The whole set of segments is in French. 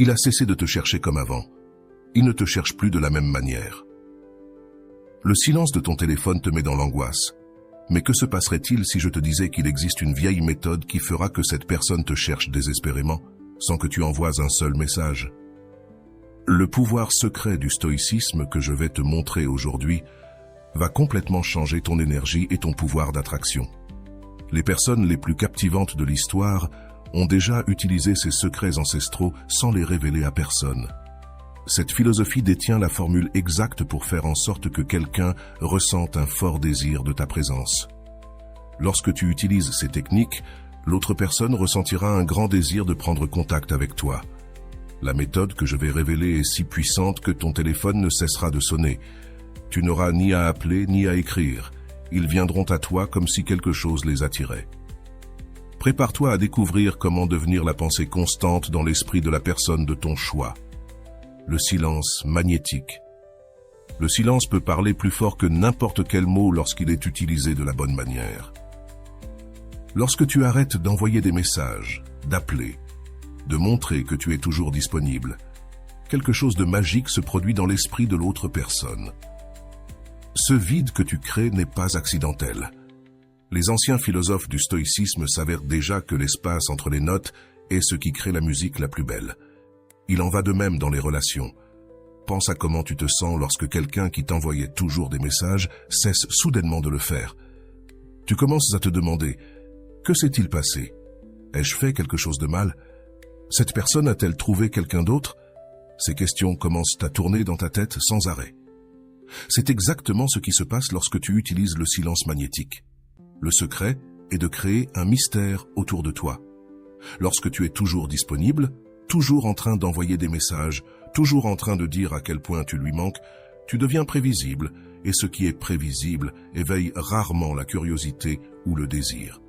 Il a cessé de te chercher comme avant. Il ne te cherche plus de la même manière. Le silence de ton téléphone te met dans l'angoisse. Mais que se passerait-il si je te disais qu'il existe une vieille méthode qui fera que cette personne te cherche désespérément, sans que tu envoies un seul message? Le pouvoir secret du stoïcisme que je vais te montrer aujourd'hui va complètement changer ton énergie et ton pouvoir d'attraction. Les personnes les plus captivantes de l'histoire ont déjà utilisé ces secrets ancestraux sans les révéler à personne. Cette philosophie détient la formule exacte pour faire en sorte que quelqu'un ressente un fort désir de ta présence. Lorsque tu utilises ces techniques, l'autre personne ressentira un grand désir de prendre contact avec toi. La méthode que je vais révéler est si puissante que ton téléphone ne cessera de sonner. Tu n'auras ni à appeler ni à écrire. Ils viendront à toi comme si quelque chose les attirait. Prépare-toi à découvrir comment devenir la pensée constante dans l'esprit de la personne de ton choix. Le silence magnétique. Le silence peut parler plus fort que n'importe quel mot lorsqu'il est utilisé de la bonne manière. Lorsque tu arrêtes d'envoyer des messages, d'appeler, de montrer que tu es toujours disponible, quelque chose de magique se produit dans l'esprit de l'autre personne. Ce vide que tu crées n'est pas accidentel. Les anciens philosophes du stoïcisme s'avèrent déjà que l'espace entre les notes est ce qui crée la musique la plus belle. Il en va de même dans les relations. Pense à comment tu te sens lorsque quelqu'un qui t'envoyait toujours des messages cesse soudainement de le faire. Tu commences à te demander « Que s'est-il passé? Ai-je fait quelque chose de mal? Cette personne a-t-elle trouvé quelqu'un d'autre ?» Ces questions commencent à tourner dans ta tête sans arrêt. C'est exactement ce qui se passe lorsque tu utilises le silence magnétique. Le secret est de créer un mystère autour de toi. Lorsque tu es toujours disponible, toujours en train d'envoyer des messages, toujours en train de dire à quel point tu lui manques, tu deviens prévisible, et ce qui est prévisible éveille rarement la curiosité ou le désir.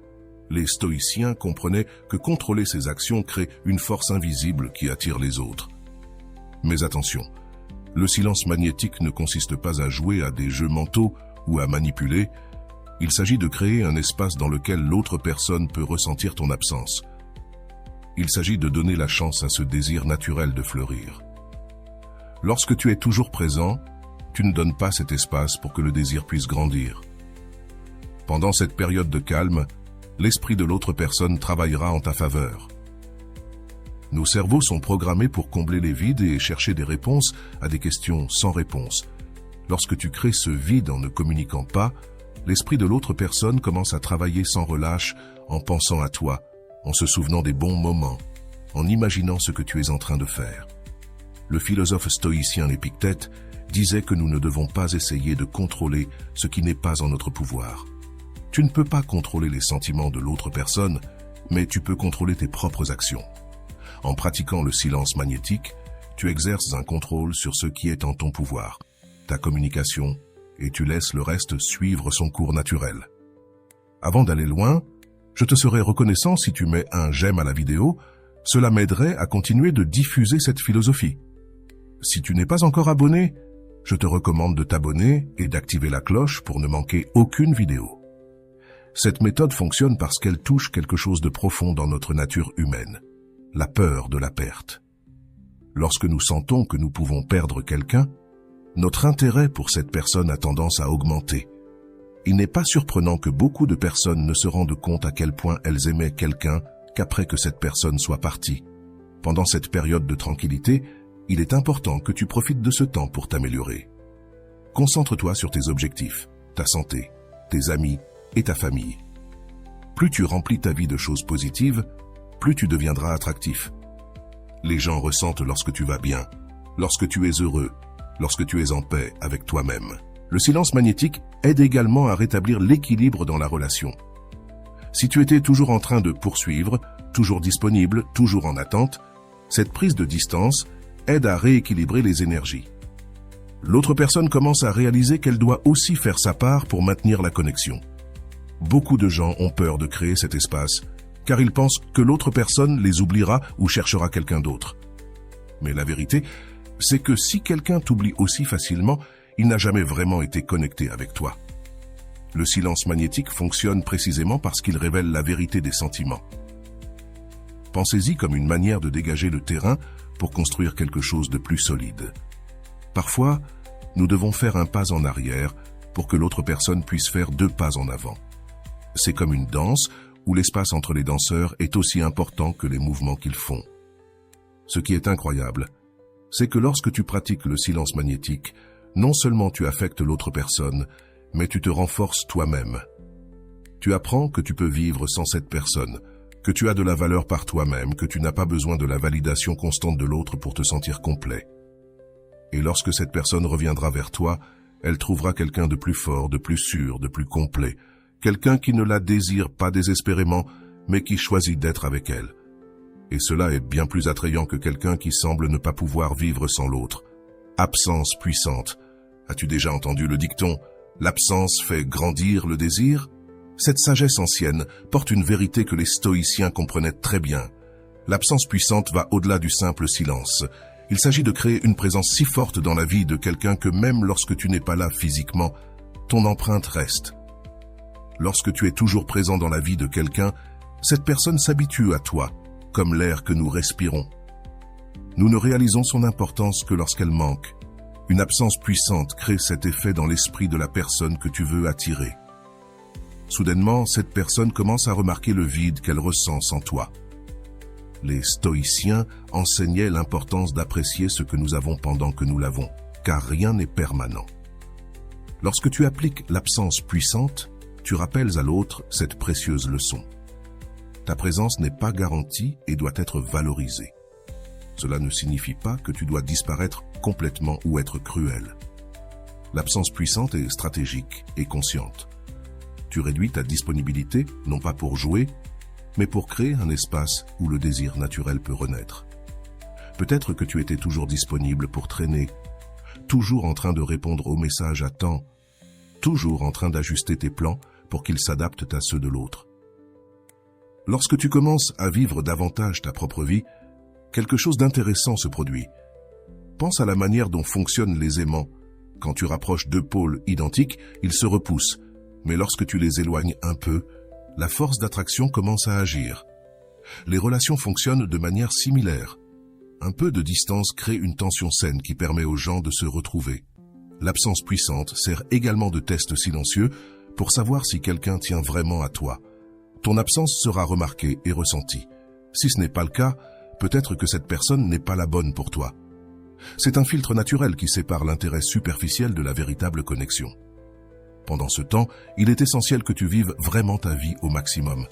Les stoïciens comprenaient que contrôler ses actions crée une force invisible qui attire les autres. Mais attention, le silence magnétique ne consiste pas à jouer à des jeux mentaux ou à manipuler, il s'agit de créer un espace dans lequel l'autre personne peut ressentir ton absence. Il s'agit de donner la chance à ce désir naturel de fleurir. Lorsque tu es toujours présent, tu ne donnes pas cet espace pour que le désir puisse grandir. Pendant cette période de calme, l'esprit de l'autre personne travaillera en ta faveur. Nos cerveaux sont programmés pour combler les vides et chercher des réponses à des questions sans réponse. Lorsque tu crées ce vide en ne communiquant pas, l'esprit de l'autre personne commence à travailler sans relâche en pensant à toi, en se souvenant des bons moments, en imaginant ce que tu es en train de faire. Le philosophe stoïcien Épictète disait que nous ne devons pas essayer de contrôler ce qui n'est pas en notre pouvoir. Tu ne peux pas contrôler les sentiments de l'autre personne, mais tu peux contrôler tes propres actions. En pratiquant le silence magnétique, tu exerces un contrôle sur ce qui est en ton pouvoir, ta communication, et tu laisses le reste suivre son cours naturel. Avant d'aller loin, je te serais reconnaissant si tu mets un j'aime à la vidéo, cela m'aiderait à continuer de diffuser cette philosophie. Si tu n'es pas encore abonné, je te recommande de t'abonner et d'activer la cloche pour ne manquer aucune vidéo. Cette méthode fonctionne parce qu'elle touche quelque chose de profond dans notre nature humaine, la peur de la perte. Lorsque nous sentons que nous pouvons perdre quelqu'un, notre intérêt pour cette personne a tendance à augmenter. Il n'est pas surprenant que beaucoup de personnes ne se rendent compte à quel point elles aimaient quelqu'un qu'après que cette personne soit partie. Pendant cette période de tranquillité, il est important que tu profites de ce temps pour t'améliorer. Concentre-toi sur tes objectifs, ta santé, tes amis et ta famille. Plus tu remplis ta vie de choses positives, plus tu deviendras attractif. Les gens ressentent lorsque tu vas bien, lorsque tu es heureux, lorsque tu es en paix avec toi-même. Le silence magnétique aide également à rétablir l'équilibre dans la relation. Si tu étais toujours en train de poursuivre, toujours disponible, toujours en attente, cette prise de distance aide à rééquilibrer les énergies. L'autre personne commence à réaliser qu'elle doit aussi faire sa part pour maintenir la connexion. Beaucoup de gens ont peur de créer cet espace, car ils pensent que l'autre personne les oubliera ou cherchera quelqu'un d'autre. Mais la vérité, c'est que si quelqu'un t'oublie aussi facilement, il n'a jamais vraiment été connecté avec toi. Le silence magnétique fonctionne précisément parce qu'il révèle la vérité des sentiments. Pensez-y comme une manière de dégager le terrain pour construire quelque chose de plus solide. Parfois, nous devons faire un pas en arrière pour que l'autre personne puisse faire 2 pas en avant. C'est comme une danse où l'espace entre les danseurs est aussi important que les mouvements qu'ils font. Ce qui est incroyable, c'est que lorsque tu pratiques le silence magnétique, non seulement tu affectes l'autre personne, mais tu te renforces toi-même. Tu apprends que tu peux vivre sans cette personne, que tu as de la valeur par toi-même, que tu n'as pas besoin de la validation constante de l'autre pour te sentir complet. Et lorsque cette personne reviendra vers toi, elle trouvera quelqu'un de plus fort, de plus sûr, de plus complet, quelqu'un qui ne la désire pas désespérément, mais qui choisit d'être avec elle. Et cela est bien plus attrayant que quelqu'un qui semble ne pas pouvoir vivre sans l'autre. Absence puissante. As-tu déjà entendu le dicton « L'absence fait grandir le désir » ? Cette sagesse ancienne porte une vérité que les stoïciens comprenaient très bien. L'absence puissante va au-delà du simple silence. Il s'agit de créer une présence si forte dans la vie de quelqu'un que même lorsque tu n'es pas là physiquement, ton empreinte reste. Lorsque tu es toujours présent dans la vie de quelqu'un, cette personne s'habitue à toi, comme l'air que nous respirons. Nous ne réalisons son importance que lorsqu'elle manque. Une absence puissante crée cet effet dans l'esprit de la personne que tu veux attirer. Soudainement, cette personne commence à remarquer le vide qu'elle ressent sans toi. Les stoïciens enseignaient l'importance d'apprécier ce que nous avons pendant que nous l'avons, car rien n'est permanent. Lorsque tu appliques l'absence puissante, tu rappelles à l'autre cette précieuse leçon. Ta présence n'est pas garantie et doit être valorisée. Cela ne signifie pas que tu dois disparaître complètement ou être cruel. L'absence puissante est stratégique et consciente. Tu réduis ta disponibilité, non pas pour jouer, mais pour créer un espace où le désir naturel peut renaître. Peut-être que tu étais toujours disponible pour traîner, toujours en train de répondre aux messages à temps, toujours en train d'ajuster tes plans pour qu'ils s'adaptent à ceux de l'autre. Lorsque tu commences à vivre davantage ta propre vie, quelque chose d'intéressant se produit. Pense à la manière dont fonctionnent les aimants. Quand tu rapproches 2 pôles identiques, ils se repoussent, mais lorsque tu les éloignes un peu, la force d'attraction commence à agir. Les relations fonctionnent de manière similaire. Un peu de distance crée une tension saine qui permet aux gens de se retrouver. L'absence puissante sert également de test silencieux pour savoir si quelqu'un tient vraiment à toi. Ton absence sera remarquée et ressentie. Si ce n'est pas le cas, peut-être que cette personne n'est pas la bonne pour toi. C'est un filtre naturel qui sépare l'intérêt superficiel de la véritable connexion. Pendant ce temps, il est essentiel que tu vives vraiment ta vie au maximum.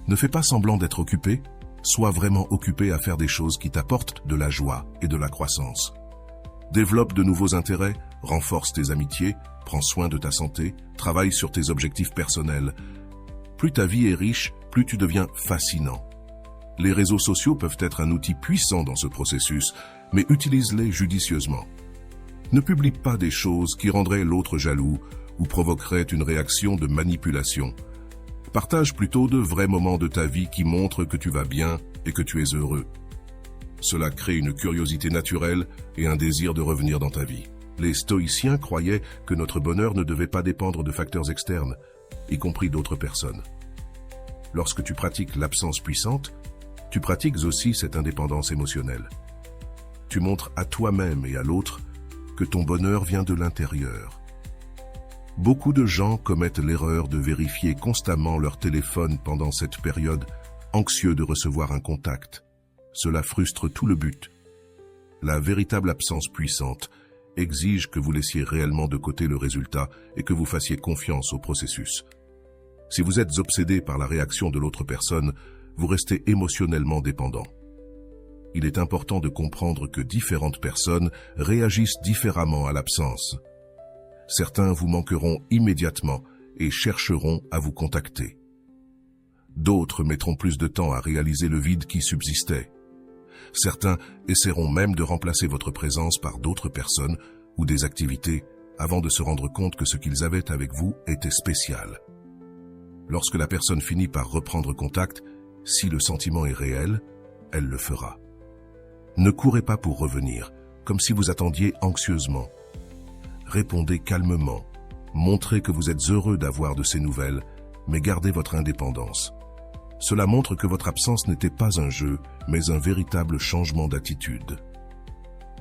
Ne fais pas semblant d'être occupé, sois vraiment occupé à faire des choses qui t'apportent de la joie et de la croissance. Développe de nouveaux intérêts, renforce tes amitiés, prends soin de ta santé, travaille sur tes objectifs personnels. Plus ta vie est riche, plus tu deviens fascinant. Les réseaux sociaux peuvent être un outil puissant dans ce processus, mais utilise-les judicieusement. Ne publie pas des choses qui rendraient l'autre jaloux ou provoqueraient une réaction de manipulation. Partage plutôt de vrais moments de ta vie qui montrent que tu vas bien et que tu es heureux. Cela crée une curiosité naturelle et un désir de revenir dans ta vie. Les stoïciens croyaient que notre bonheur ne devait pas dépendre de facteurs externes, y compris d'autres personnes. Lorsque tu pratiques l'absence puissante, tu pratiques aussi cette indépendance émotionnelle. Tu montres à toi-même et à l'autre que ton bonheur vient de l'intérieur. Beaucoup de gens commettent l'erreur de vérifier constamment leur téléphone pendant cette période, anxieux de recevoir un contact. Cela frustre tout le but. La véritable absence puissante exige que vous laissiez réellement de côté le résultat et que vous fassiez confiance au processus. Si vous êtes obsédé par la réaction de l'autre personne, vous restez émotionnellement dépendant. Il est important de comprendre que différentes personnes réagissent différemment à l'absence. Certains vous manqueront immédiatement et chercheront à vous contacter. D'autres mettront plus de temps à réaliser le vide qui subsistait. Certains essaieront même de remplacer votre présence par d'autres personnes ou des activités avant de se rendre compte que ce qu'ils avaient avec vous était spécial. Lorsque la personne finit par reprendre contact, si le sentiment est réel, elle le fera. Ne courez pas pour revenir, comme si vous attendiez anxieusement. Répondez calmement, montrez que vous êtes heureux d'avoir de ces nouvelles, mais gardez votre indépendance. Cela montre que votre absence n'était pas un jeu, mais un véritable changement d'attitude.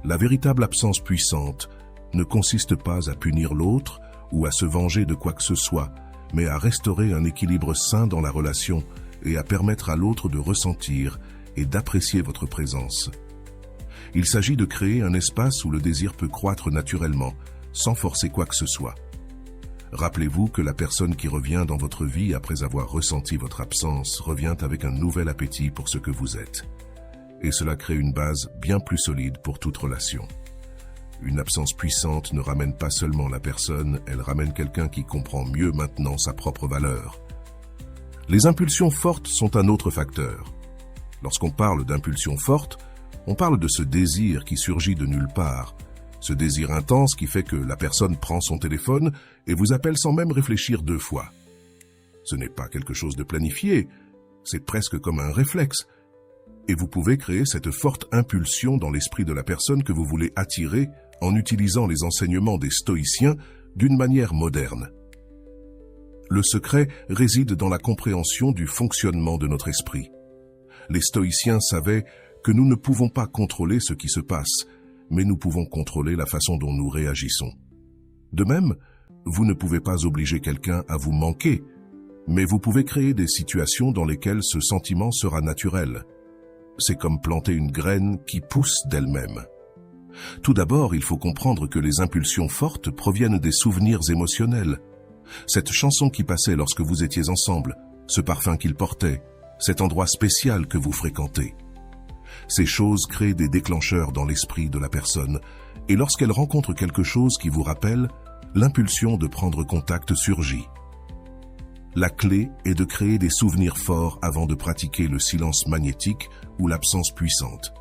La véritable absence puissante ne consiste pas à punir l'autre ou à se venger de quoi que ce soit, mais à restaurer un équilibre sain dans la relation et à permettre à l'autre de ressentir et d'apprécier votre présence. Il s'agit de créer un espace où le désir peut croître naturellement, sans forcer quoi que ce soit. Rappelez-vous que la personne qui revient dans votre vie après avoir ressenti votre absence revient avec un nouvel appétit pour ce que vous êtes. Et cela crée une base bien plus solide pour toute relation. Une absence puissante ne ramène pas seulement la personne, elle ramène quelqu'un qui comprend mieux maintenant sa propre valeur. Les impulsions fortes sont un autre facteur. Lorsqu'on parle d'impulsions fortes, on parle de ce désir qui surgit de nulle part, ce désir intense qui fait que la personne prend son téléphone et vous appelle sans même réfléchir 2 fois. Ce n'est pas quelque chose de planifié, c'est presque comme un réflexe. Et vous pouvez créer cette forte impulsion dans l'esprit de la personne que vous voulez attirer en utilisant les enseignements des stoïciens d'une manière moderne. Le secret réside dans la compréhension du fonctionnement de notre esprit. Les stoïciens savaient que nous ne pouvons pas contrôler ce qui se passe, mais nous pouvons contrôler la façon dont nous réagissons. De même, vous ne pouvez pas obliger quelqu'un à vous manquer, mais vous pouvez créer des situations dans lesquelles ce sentiment sera naturel. C'est comme planter une graine qui pousse d'elle-même. Tout d'abord, il faut comprendre que les impulsions fortes proviennent des souvenirs émotionnels. Cette chanson qui passait lorsque vous étiez ensemble, ce parfum qu'il portait, cet endroit spécial que vous fréquentez. Ces choses créent des déclencheurs dans l'esprit de la personne, et lorsqu'elle rencontre quelque chose qui vous rappelle, l'impulsion de prendre contact surgit. La clé est de créer des souvenirs forts avant de pratiquer le silence magnétique ou l'absence puissante.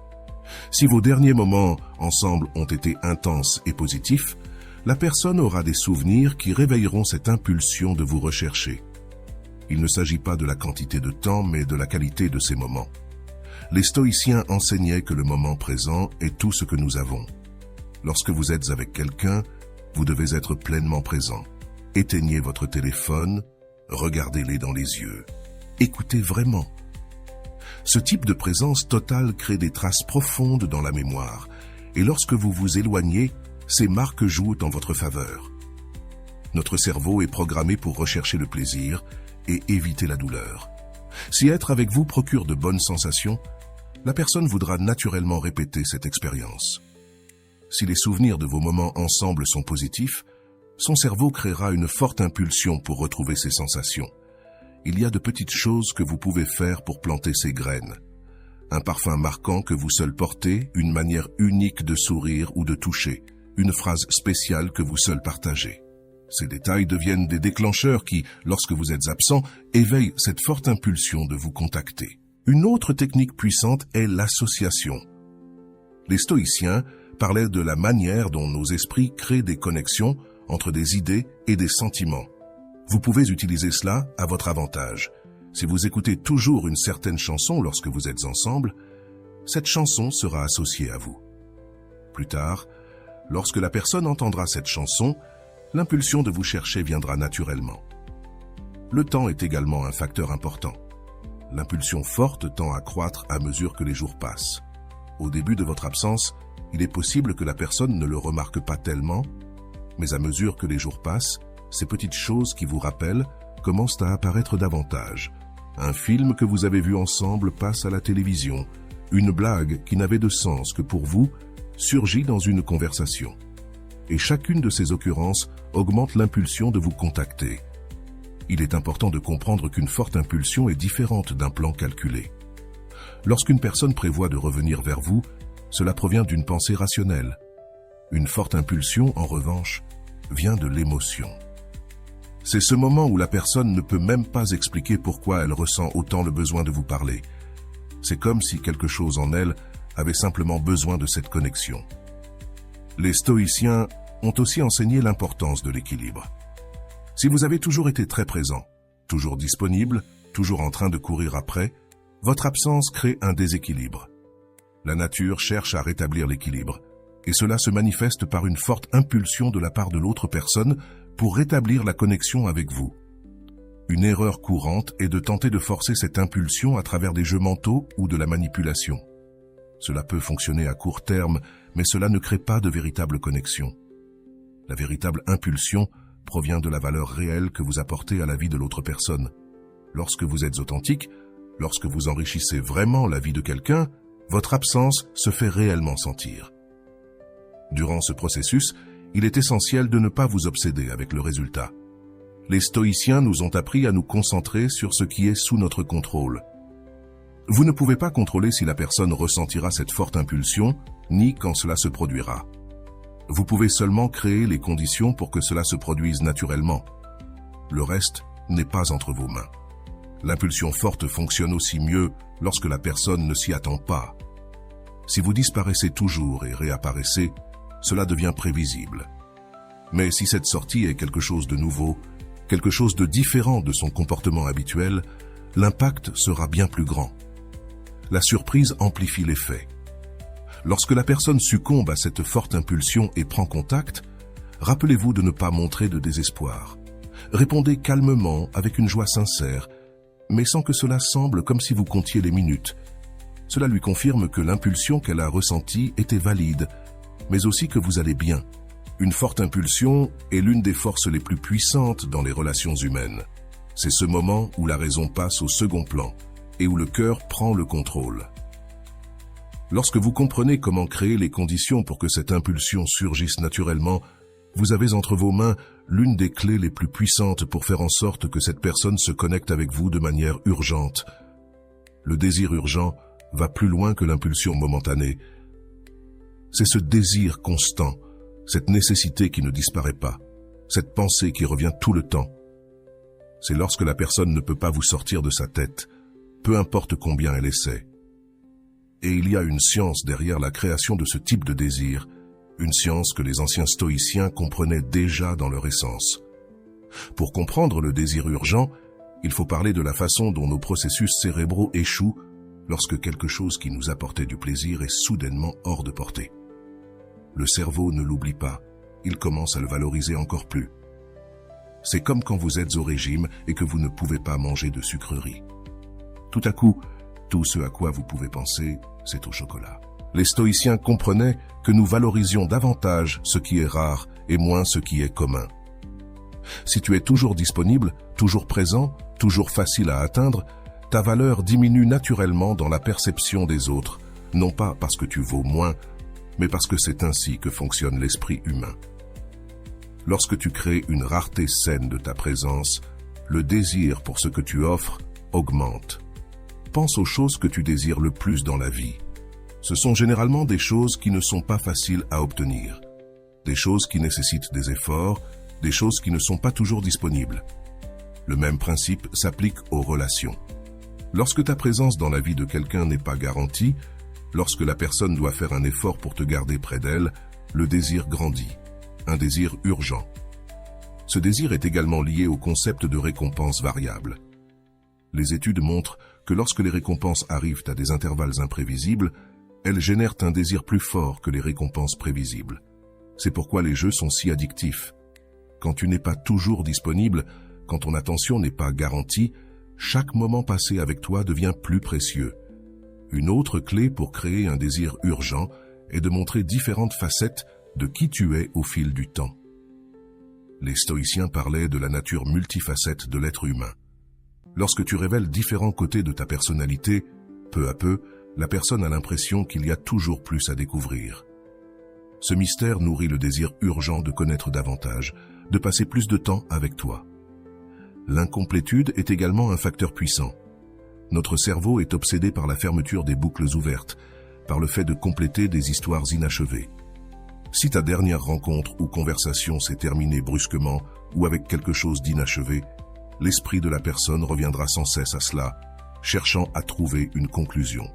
Si vos derniers moments ensemble ont été intenses et positifs, la personne aura des souvenirs qui réveilleront cette impulsion de vous rechercher. Il ne s'agit pas de la quantité de temps, mais de la qualité de ces moments. Les stoïciens enseignaient que le moment présent est tout ce que nous avons. Lorsque vous êtes avec quelqu'un, vous devez être pleinement présent. Éteignez votre téléphone, regardez-les dans les yeux. Écoutez vraiment. Ce type de présence totale crée des traces profondes dans la mémoire, et lorsque vous vous éloignez, ces marques jouent en votre faveur. Notre cerveau est programmé pour rechercher le plaisir et éviter la douleur. Si être avec vous procure de bonnes sensations, la personne voudra naturellement répéter cette expérience. Si les souvenirs de vos moments ensemble sont positifs, son cerveau créera une forte impulsion pour retrouver ces sensations. Il y a de petites choses que vous pouvez faire pour planter ces graines. Un parfum marquant que vous seul portez, une manière unique de sourire ou de toucher, une phrase spéciale que vous seul partagez. Ces détails deviennent des déclencheurs qui, lorsque vous êtes absent, éveillent cette forte impulsion de vous contacter. Une autre technique puissante est l'association. Les stoïciens parlaient de la manière dont nos esprits créent des connexions entre des idées et des sentiments. Vous pouvez utiliser cela à votre avantage. Si vous écoutez toujours une certaine chanson lorsque vous êtes ensemble, cette chanson sera associée à vous. Plus tard, lorsque la personne entendra cette chanson, l'impulsion de vous chercher viendra naturellement. Le temps est également un facteur important. L'impulsion forte tend à croître à mesure que les jours passent. Au début de votre absence, il est possible que la personne ne le remarque pas tellement, mais à mesure que les jours passent, ces petites choses qui vous rappellent commencent à apparaître davantage. Un film que vous avez vu ensemble passe à la télévision. Une blague qui n'avait de sens que pour vous surgit dans une conversation. Et chacune de ces occurrences augmente l'impulsion de vous contacter. Il est important de comprendre qu'une forte impulsion est différente d'un plan calculé. Lorsqu'une personne prévoit de revenir vers vous, cela provient d'une pensée rationnelle. Une forte impulsion, en revanche, vient de l'émotion. C'est ce moment où la personne ne peut même pas expliquer pourquoi elle ressent autant le besoin de vous parler. C'est comme si quelque chose en elle avait simplement besoin de cette connexion. Les stoïciens ont aussi enseigné l'importance de l'équilibre. Si vous avez toujours été très présent, toujours disponible, toujours en train de courir après, votre absence crée un déséquilibre. La nature cherche à rétablir l'équilibre, et cela se manifeste par une forte impulsion de la part de l'autre personne pour rétablir la connexion avec vous. Une erreur courante est de tenter de forcer cette impulsion à travers des jeux mentaux ou de la manipulation. Cela peut fonctionner à court terme, mais cela ne crée pas de véritable connexion. La véritable impulsion provient de la valeur réelle que vous apportez à la vie de l'autre personne. Lorsque vous êtes authentique, lorsque vous enrichissez vraiment la vie de quelqu'un, votre absence se fait réellement sentir. Durant ce processus, il est essentiel de ne pas vous obséder avec le résultat. Les stoïciens nous ont appris à nous concentrer sur ce qui est sous notre contrôle. Vous ne pouvez pas contrôler si la personne ressentira cette forte impulsion, ni quand cela se produira. Vous pouvez seulement créer les conditions pour que cela se produise naturellement. Le reste n'est pas entre vos mains. L'impulsion forte fonctionne aussi mieux lorsque la personne ne s'y attend pas. Si vous disparaissez toujours et réapparaissez, cela devient prévisible. Mais si cette sortie est quelque chose de nouveau, quelque chose de différent de son comportement habituel, l'impact sera bien plus grand. La surprise amplifie l'effet. Lorsque la personne succombe à cette forte impulsion et prend contact, rappelez-vous de ne pas montrer de désespoir. Répondez calmement, avec une joie sincère, mais sans que cela semble comme si vous comptiez les minutes. Cela lui confirme que l'impulsion qu'elle a ressentie était valide, mais aussi que vous allez bien. Une forte impulsion est l'une des forces les plus puissantes dans les relations humaines. C'est ce moment où la raison passe au second plan et où le cœur prend le contrôle. Lorsque vous comprenez comment créer les conditions pour que cette impulsion surgisse naturellement, vous avez entre vos mains l'une des clés les plus puissantes pour faire en sorte que cette personne se connecte avec vous de manière urgente. Le désir urgent va plus loin que l'impulsion momentanée. C'est ce désir constant, cette nécessité qui ne disparaît pas, cette pensée qui revient tout le temps. C'est lorsque la personne ne peut pas vous sortir de sa tête, peu importe combien elle essaie. Et il y a une science derrière la création de ce type de désir, une science que les anciens stoïciens comprenaient déjà dans leur essence. Pour comprendre le désir urgent, il faut parler de la façon dont nos processus cérébraux échouent lorsque quelque chose qui nous apportait du plaisir est soudainement hors de portée. Le cerveau ne l'oublie pas, il commence à le valoriser encore plus. C'est comme quand vous êtes au régime et que vous ne pouvez pas manger de sucreries. Tout à coup, tout ce à quoi vous pouvez penser, c'est au chocolat. Les stoïciens comprenaient que nous valorisions davantage ce qui est rare et moins ce qui est commun. Si tu es toujours disponible, toujours présent, toujours facile à atteindre, ta valeur diminue naturellement dans la perception des autres, non pas parce que tu vaux moins, mais parce que c'est ainsi que fonctionne l'esprit humain. Lorsque tu crées une rareté saine de ta présence, le désir pour ce que tu offres augmente. Pense aux choses que tu désires le plus dans la vie. Ce sont généralement des choses qui ne sont pas faciles à obtenir, des choses qui nécessitent des efforts, des choses qui ne sont pas toujours disponibles. Le même principe s'applique aux relations. Lorsque ta présence dans la vie de quelqu'un n'est pas garantie, lorsque la personne doit faire un effort pour te garder près d'elle, le désir grandit, un désir urgent. Ce désir est également lié au concept de récompense variable. Les études montrent que lorsque les récompenses arrivent à des intervalles imprévisibles, elles génèrent un désir plus fort que les récompenses prévisibles. C'est pourquoi les jeux sont si addictifs. Quand tu n'es pas toujours disponible, quand ton attention n'est pas garantie, chaque moment passé avec toi devient plus précieux. Une autre clé pour créer un désir urgent est de montrer différentes facettes de qui tu es au fil du temps. Les stoïciens parlaient de la nature multifacette de l'être humain. Lorsque tu révèles différents côtés de ta personnalité, peu à peu, la personne a l'impression qu'il y a toujours plus à découvrir. Ce mystère nourrit le désir urgent de connaître davantage, de passer plus de temps avec toi. L'incomplétude est également un facteur puissant. Notre cerveau est obsédé par la fermeture des boucles ouvertes, par le fait de compléter des histoires inachevées. Si ta dernière rencontre ou conversation s'est terminée brusquement ou avec quelque chose d'inachevé, l'esprit de la personne reviendra sans cesse à cela, cherchant à trouver une conclusion.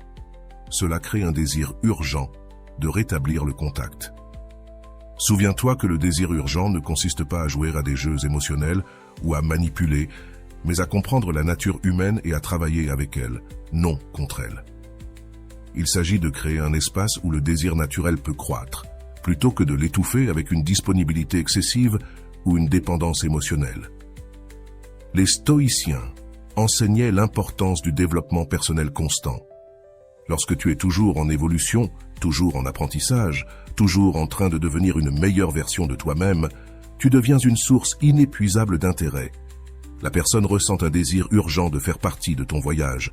Cela crée un désir urgent de rétablir le contact. Souviens-toi que le désir urgent ne consiste pas à jouer à des jeux émotionnels ou à manipuler, mais à comprendre la nature humaine et à travailler avec elle, non contre elle. Il s'agit de créer un espace où le désir naturel peut croître, plutôt que de l'étouffer avec une disponibilité excessive ou une dépendance émotionnelle. Les stoïciens enseignaient l'importance du développement personnel constant. Lorsque tu es toujours en évolution, toujours en apprentissage, toujours en train de devenir une meilleure version de toi-même, tu deviens une source inépuisable d'intérêt. La personne ressent un désir urgent de faire partie de ton voyage,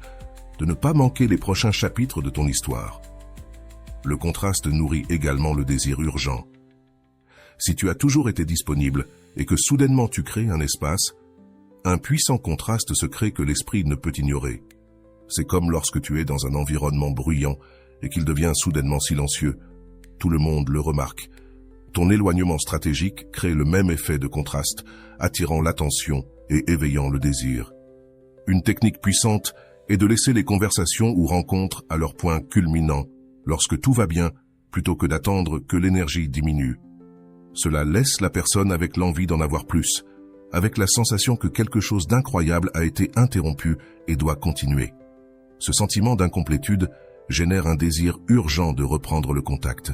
de ne pas manquer les prochains chapitres de ton histoire. Le contraste nourrit également le désir urgent. Si tu as toujours été disponible et que soudainement tu crées un espace, un puissant contraste se crée que l'esprit ne peut ignorer. C'est comme lorsque tu es dans un environnement bruyant et qu'il devient soudainement silencieux. Tout le monde le remarque. Ton éloignement stratégique crée le même effet de contraste, attirant l'attention et éveillant le désir. Une technique puissante est de laisser les conversations ou rencontres à leur point culminant, lorsque tout va bien, plutôt que d'attendre que l'énergie diminue. Cela laisse la personne avec l'envie d'en avoir plus, avec la sensation que quelque chose d'incroyable a été interrompu et doit continuer. Ce sentiment d'incomplétude génère un désir urgent de reprendre le contact.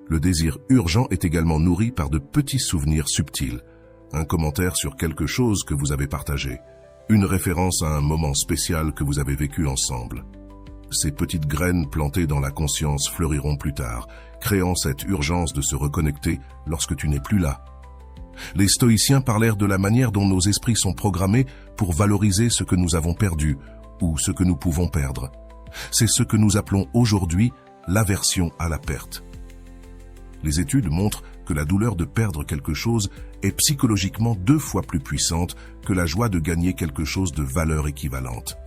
Le désir urgent est également nourri par de petits souvenirs subtils, un commentaire sur quelque chose que vous avez partagé, une référence à un moment spécial que vous avez vécu ensemble. Ces petites graines plantées dans la conscience fleuriront plus tard, créant cette urgence de se reconnecter lorsque tu n'es plus là. Les stoïciens parlèrent de la manière dont nos esprits sont programmés pour valoriser ce que nous avons perdu ou ce que nous pouvons perdre. C'est ce que nous appelons aujourd'hui l'aversion à la perte. Les études montrent que la douleur de perdre quelque chose est psychologiquement 2 fois plus puissante que la joie de gagner quelque chose de valeur équivalente.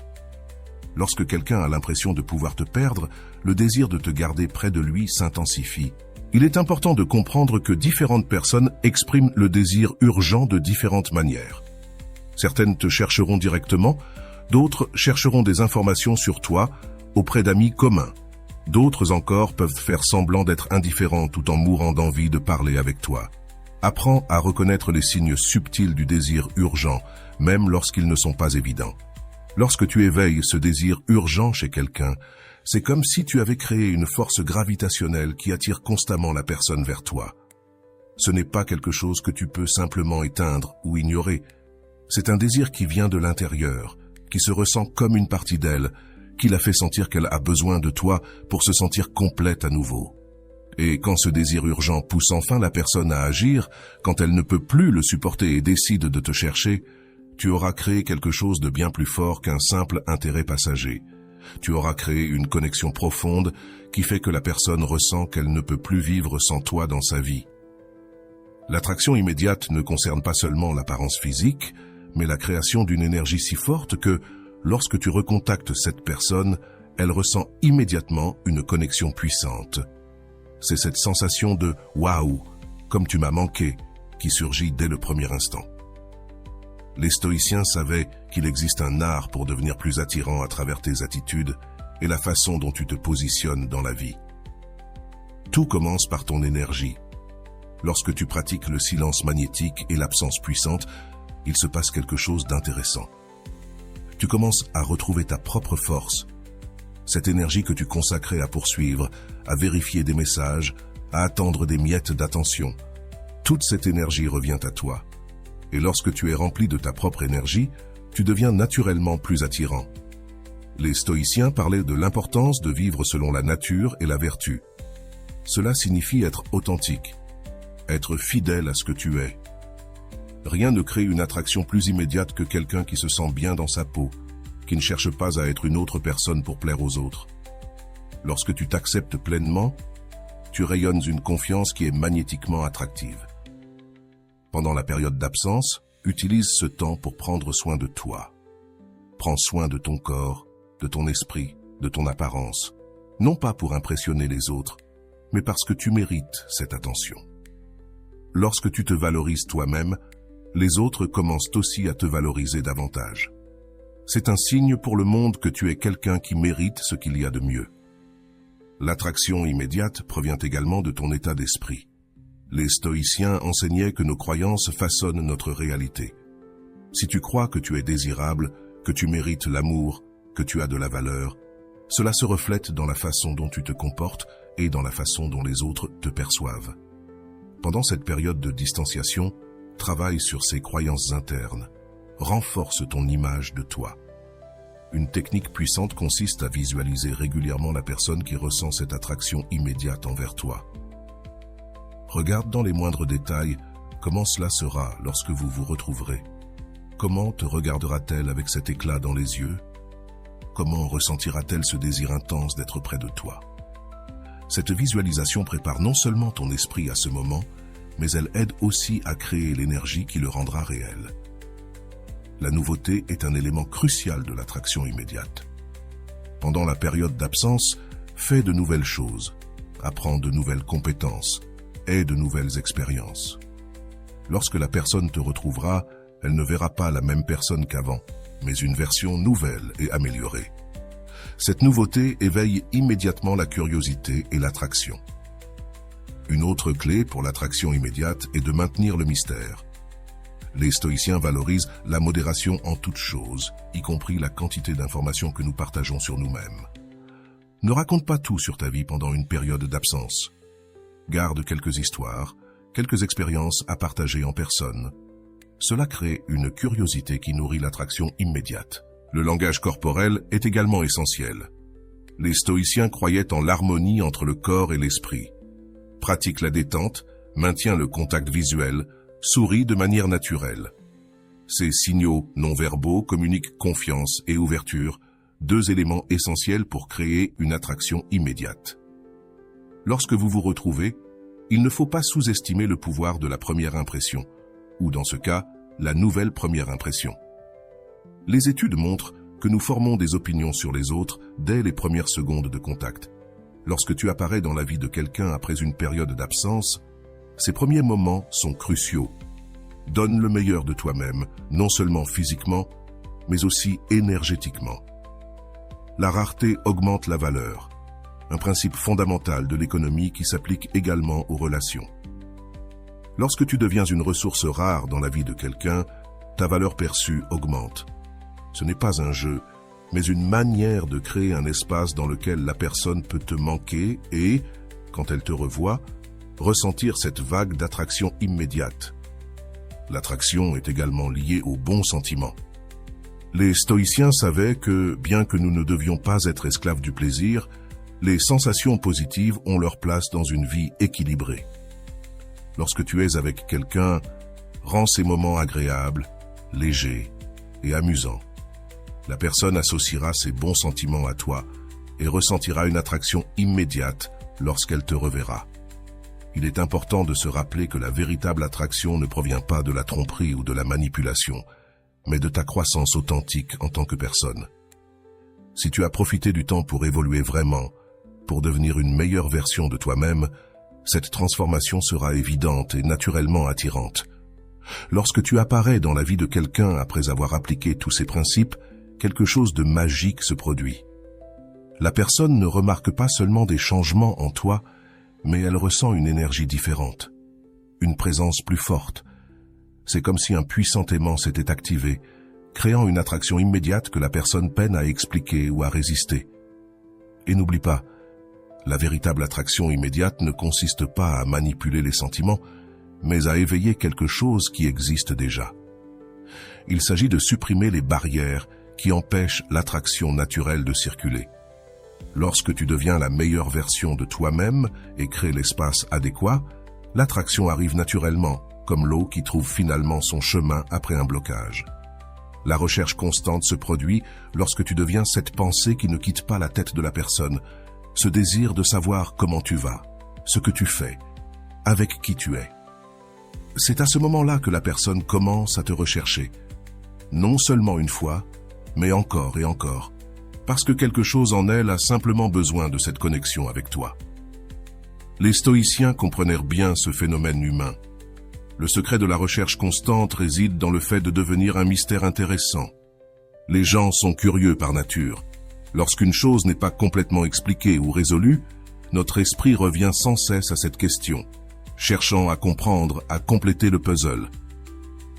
Lorsque quelqu'un a l'impression de pouvoir te perdre, le désir de te garder près de lui s'intensifie. Il est important de comprendre que différentes personnes expriment le désir urgent de différentes manières. Certaines te chercheront directement, d'autres chercheront des informations sur toi auprès d'amis communs. D'autres encore peuvent faire semblant d'être indifférents tout en mourant d'envie de parler avec toi. Apprends à reconnaître les signes subtils du désir urgent, même lorsqu'ils ne sont pas évidents. Lorsque tu éveilles ce désir urgent chez quelqu'un, c'est comme si tu avais créé une force gravitationnelle qui attire constamment la personne vers toi. Ce n'est pas quelque chose que tu peux simplement éteindre ou ignorer. C'est un désir qui vient de l'intérieur, qui se ressent comme une partie d'elle, qui la fait sentir qu'elle a besoin de toi pour se sentir complète à nouveau. Et quand ce désir urgent pousse enfin la personne à agir, quand elle ne peut plus le supporter et décide de te chercher, tu auras créé quelque chose de bien plus fort qu'un simple intérêt passager. Tu auras créé une connexion profonde qui fait que la personne ressent qu'elle ne peut plus vivre sans toi dans sa vie. L'attraction immédiate ne concerne pas seulement l'apparence physique, mais la création d'une énergie si forte que, lorsque tu recontactes cette personne, elle ressent immédiatement une connexion puissante. C'est cette sensation de « waouh, comme tu m'as manqué » qui surgit dès le premier instant. Les stoïciens savaient qu'il existe un art pour devenir plus attirant à travers tes attitudes et la façon dont tu te positionnes dans la vie. Tout commence par ton énergie. Lorsque tu pratiques le silence magnétique et l'absence puissante, il se passe quelque chose d'intéressant. Tu commences à retrouver ta propre force, cette énergie que tu consacrais à poursuivre, à vérifier des messages, à attendre des miettes d'attention. Toute cette énergie revient à toi. Et lorsque tu es rempli de ta propre énergie, tu deviens naturellement plus attirant. Les stoïciens parlaient de l'importance de vivre selon la nature et la vertu. Cela signifie être authentique, être fidèle à ce que tu es. Rien ne crée une attraction plus immédiate que quelqu'un qui se sent bien dans sa peau, qui ne cherche pas à être une autre personne pour plaire aux autres. Lorsque tu t'acceptes pleinement, tu rayonnes une confiance qui est magnétiquement attractive. Pendant la période d'absence, utilise ce temps pour prendre soin de toi. Prends soin de ton corps, de ton esprit, de ton apparence, non pas pour impressionner les autres, mais parce que tu mérites cette attention. Lorsque tu te valorises toi-même, les autres commencent aussi à te valoriser davantage. C'est un signe pour le monde que tu es quelqu'un qui mérite ce qu'il y a de mieux. L'attraction immédiate provient également de ton état d'esprit. Les stoïciens enseignaient que nos croyances façonnent notre réalité. Si tu crois que tu es désirable, que tu mérites l'amour, que tu as de la valeur, cela se reflète dans la façon dont tu te comportes et dans la façon dont les autres te perçoivent. Pendant cette période de distanciation, travaille sur ces croyances internes. Renforce ton image de toi. Une technique puissante consiste à visualiser régulièrement la personne qui ressent cette attraction immédiate envers toi. Regarde dans les moindres détails comment cela sera lorsque vous vous retrouverez. Comment te regardera-t-elle avec cet éclat dans les yeux? Comment ressentira-t-elle ce désir intense d'être près de toi? Cette visualisation prépare non seulement ton esprit à ce moment, mais elle aide aussi à créer l'énergie qui le rendra réel. La nouveauté est un élément crucial de l'attraction immédiate. Pendant la période d'absence, fais de nouvelles choses, apprends de nouvelles compétences, aie de nouvelles expériences. Lorsque la personne te retrouvera, elle ne verra pas la même personne qu'avant, mais une version nouvelle et améliorée. Cette nouveauté éveille immédiatement la curiosité et l'attraction. Une autre clé pour l'attraction immédiate est de maintenir le mystère. Les stoïciens valorisent la modération en toutes choses, y compris la quantité d'informations que nous partageons sur nous-mêmes. Ne raconte pas tout sur ta vie pendant une période d'absence. Garde quelques histoires, quelques expériences à partager en personne. Cela crée une curiosité qui nourrit l'attraction immédiate. Le langage corporel est également essentiel. Les stoïciens croyaient en l'harmonie entre le corps et l'esprit. Pratique la détente, maintient le contact visuel, sourit de manière naturelle. Ces signaux non-verbaux communiquent confiance et ouverture, deux éléments essentiels pour créer une attraction immédiate. Lorsque vous vous retrouvez, il ne faut pas sous-estimer le pouvoir de la première impression, ou dans ce cas, la nouvelle première impression. Les études montrent que nous formons des opinions sur les autres dès les premières secondes de contact. Lorsque tu apparais dans la vie de quelqu'un après une période d'absence, ces premiers moments sont cruciaux. Donne le meilleur de toi-même, non seulement physiquement, mais aussi énergétiquement. La rareté augmente la valeur, un principe fondamental de l'économie qui s'applique également aux relations. Lorsque tu deviens une ressource rare dans la vie de quelqu'un, ta valeur perçue augmente. Ce n'est pas un jeu, mais une manière de créer un espace dans lequel la personne peut te manquer et, quand elle te revoit, ressentir cette vague d'attraction immédiate. L'attraction est également liée aux bons sentiments. Les stoïciens savaient que, bien que nous ne devions pas être esclaves du plaisir, les sensations positives ont leur place dans une vie équilibrée. Lorsque tu es avec quelqu'un, rends ces moments agréables, légers et amusants. La personne associera ses bons sentiments à toi et ressentira une attraction immédiate lorsqu'elle te reverra. Il est important de se rappeler que la véritable attraction ne provient pas de la tromperie ou de la manipulation, mais de ta croissance authentique en tant que personne. Si tu as profité du temps pour évoluer vraiment, pour devenir une meilleure version de toi-même, cette transformation sera évidente et naturellement attirante. Lorsque tu apparais dans la vie de quelqu'un après avoir appliqué tous ces principes, quelque chose de magique se produit. La personne ne remarque pas seulement des changements en toi, mais elle ressent une énergie différente, une présence plus forte. C'est comme si un puissant aimant s'était activé, créant une attraction immédiate que la personne peine à expliquer ou à résister. Et n'oublie pas, la véritable attraction immédiate ne consiste pas à manipuler les sentiments, mais à éveiller quelque chose qui existe déjà. Il s'agit de supprimer les barrières qui empêchent l'attraction naturelle de circuler. Lorsque tu deviens la meilleure version de toi-même et crées l'espace adéquat, l'attraction arrive naturellement, comme l'eau qui trouve finalement son chemin après un blocage. La recherche constante se produit lorsque tu deviens cette pensée qui ne quitte pas la tête de la personne, ce désir de savoir comment tu vas, ce que tu fais, avec qui tu es. C'est à ce moment-là que la personne commence à te rechercher, non seulement une fois, mais encore et encore, parce que quelque chose en elle a simplement besoin de cette connexion avec toi. Les stoïciens comprenèrent bien ce phénomène humain. Le secret de la recherche constante réside dans le fait de devenir un mystère intéressant. Les gens sont curieux par nature. Lorsqu'une chose n'est pas complètement expliquée ou résolue, notre esprit revient sans cesse à cette question, cherchant à comprendre, à compléter le puzzle.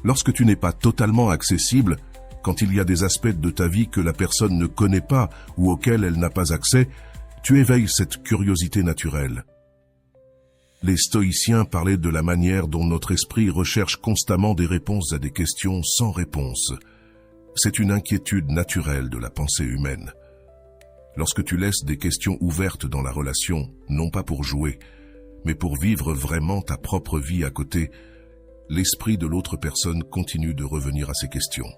Lorsque tu n'es pas totalement accessible, quand il y a des aspects de ta vie que la personne ne connaît pas ou auxquels elle n'a pas accès, tu éveilles cette curiosité naturelle. Les stoïciens parlaient de la manière dont notre esprit recherche constamment des réponses à des questions sans réponse. C'est une inquiétude naturelle de la pensée humaine. Lorsque tu laisses des questions ouvertes dans la relation, non pas pour jouer, mais pour vivre vraiment ta propre vie à côté, l'esprit de l'autre personne continue de revenir à ces questions.